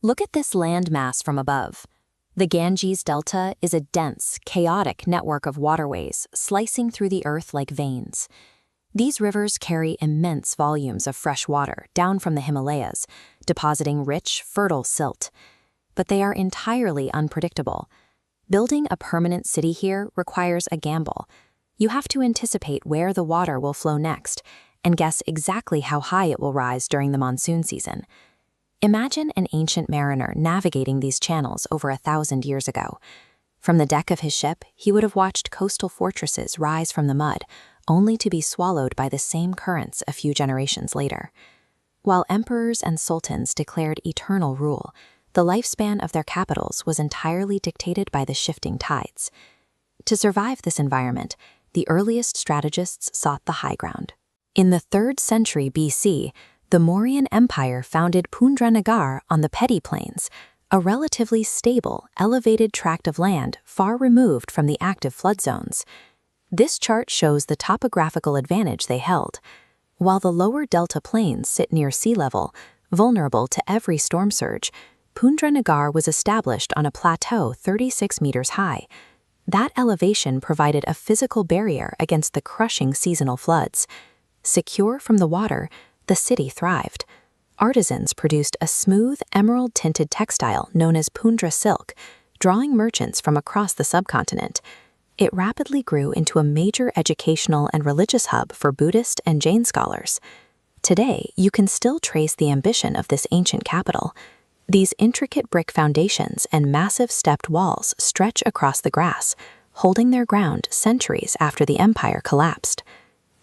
Look at this landmass from above. The Ganges Delta is a dense, chaotic network of waterways slicing through the earth like veins. These rivers carry immense volumes of fresh water down from the Himalayas, depositing rich, fertile silt. But they are entirely unpredictable. Building a permanent city here requires a gamble. You have to anticipate where the water will flow next and guess exactly how high it will rise during the monsoon season. Imagine an ancient mariner navigating these channels over 1,000 years ago. From the deck of his ship, he would have watched coastal fortresses rise from the mud, only to be swallowed by the same currents a few generations later. While emperors and sultans declared eternal rule, the lifespan of their capitals was entirely dictated by the shifting tides. To survive this environment, the earliest strategists sought the high ground. In the 3rd century BC, the Mauryan Empire founded Pundra on the Petty Plains, a relatively stable, elevated tract of land far removed from the active flood zones. This chart shows the topographical advantage they held. While the lower delta plains sit near sea level, vulnerable to every storm surge, Pundra was established on a plateau 36 meters high. That elevation provided a physical barrier against the crushing seasonal floods. Secure from the water, the city thrived. Artisans produced a smooth, emerald-tinted textile known as Pundra silk, drawing merchants from across the subcontinent. It rapidly grew into a major educational and religious hub for Buddhist and Jain scholars. Today, you can still trace the ambition of this ancient capital. These intricate brick foundations and massive stepped walls stretch across the grass, holding their ground centuries after the empire collapsed.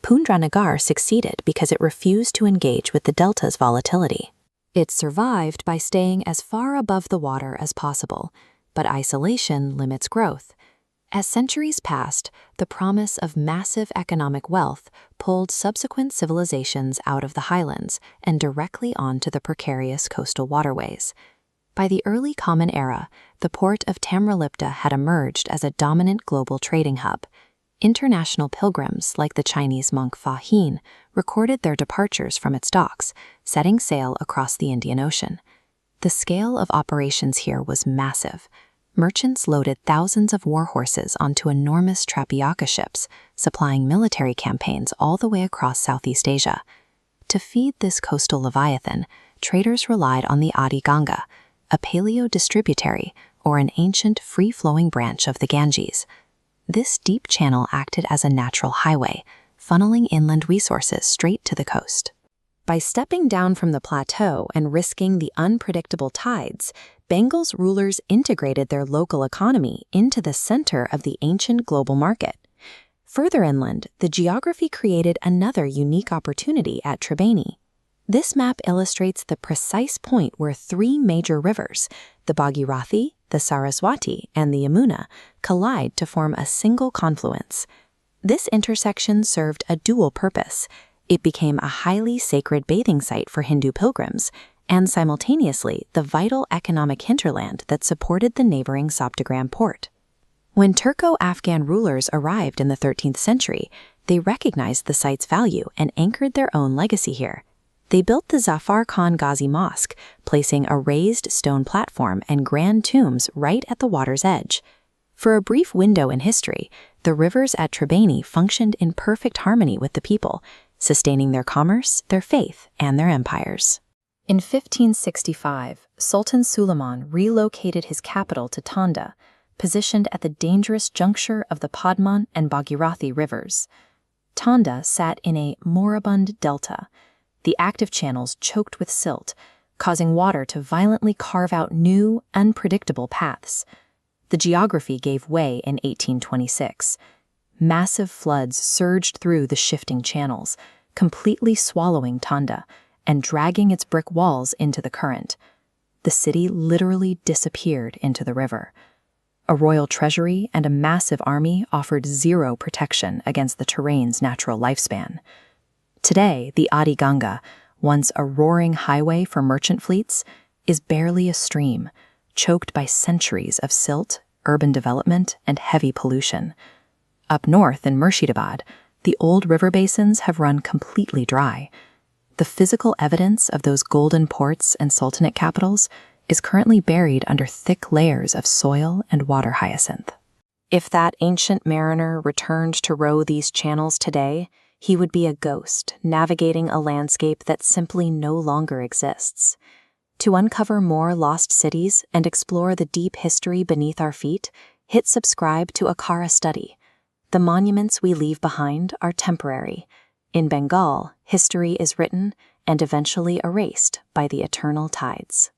Pundra succeeded because it refused to engage with the delta's volatility. It survived by staying as far above the water as possible, but isolation limits growth. As centuries passed, the promise of massive economic wealth pulled subsequent civilizations out of the highlands and directly onto the precarious coastal waterways. By the early Common Era, the port of Tamralipta had emerged as a dominant global trading hub. International pilgrims like the Chinese monk Fa Hin recorded their departures from its docks, setting sail across the Indian Ocean. The scale of operations here was massive. Merchants loaded thousands of war horses onto enormous trapeyaka ships, supplying military campaigns all the way across Southeast Asia. To feed this coastal leviathan, traders relied on the Adi Ganga, a paleo-distributary or an ancient free-flowing branch of the Ganges. This deep channel acted as a natural highway, funneling inland resources straight to the coast. By stepping down from the plateau and risking the unpredictable tides, Bengal's rulers integrated their local economy into the center of the ancient global market. Further inland, the geography created another unique opportunity at Tribeni. This map illustrates the precise point where 3 major rivers, the Bhagirathi, the Saraswati, and the Yamuna, collide to form a single confluence. This intersection served a dual purpose. It became a highly sacred bathing site for Hindu pilgrims, and simultaneously the vital economic hinterland that supported the neighboring Saptagram port. When Turco-Afghan rulers arrived in the 13th century, they recognized the site's value and anchored their own legacy here. They built the Zafar Khan Ghazi Mosque, placing a raised stone platform and grand tombs right at the water's edge. For a brief window in history, the rivers at Tribeni functioned in perfect harmony with the people, sustaining their commerce, their faith, and their empires. In 1565, Sultan Suleiman relocated his capital to Tanda, positioned at the dangerous juncture of the Padma and Bhagirathi rivers. Tanda sat in a Moribund Delta, the active channels choked with silt, causing water to violently carve out new, unpredictable paths. The geography gave way in 1826. Massive floods surged through the shifting channels, completely swallowing Tanda and dragging its brick walls into the current. The city literally disappeared into the river. A royal treasury and a massive army offered zero protection against the terrain's natural lifespan. Today, the Adi Ganga, once a roaring highway for merchant fleets, is barely a stream, choked by centuries of silt, urban development, and heavy pollution. Up north in Murshidabad, the old river basins have run completely dry. The physical evidence of those golden ports and sultanate capitals is currently buried under thick layers of soil and water hyacinth. If that ancient mariner returned to row these channels today, he would be a ghost navigating a landscape that simply no longer exists. To uncover more lost cities and explore the deep history beneath our feet, hit subscribe to AKHARA STUDY. The monuments we leave behind are temporary. In Bengal, history is written and eventually erased by the eternal tides.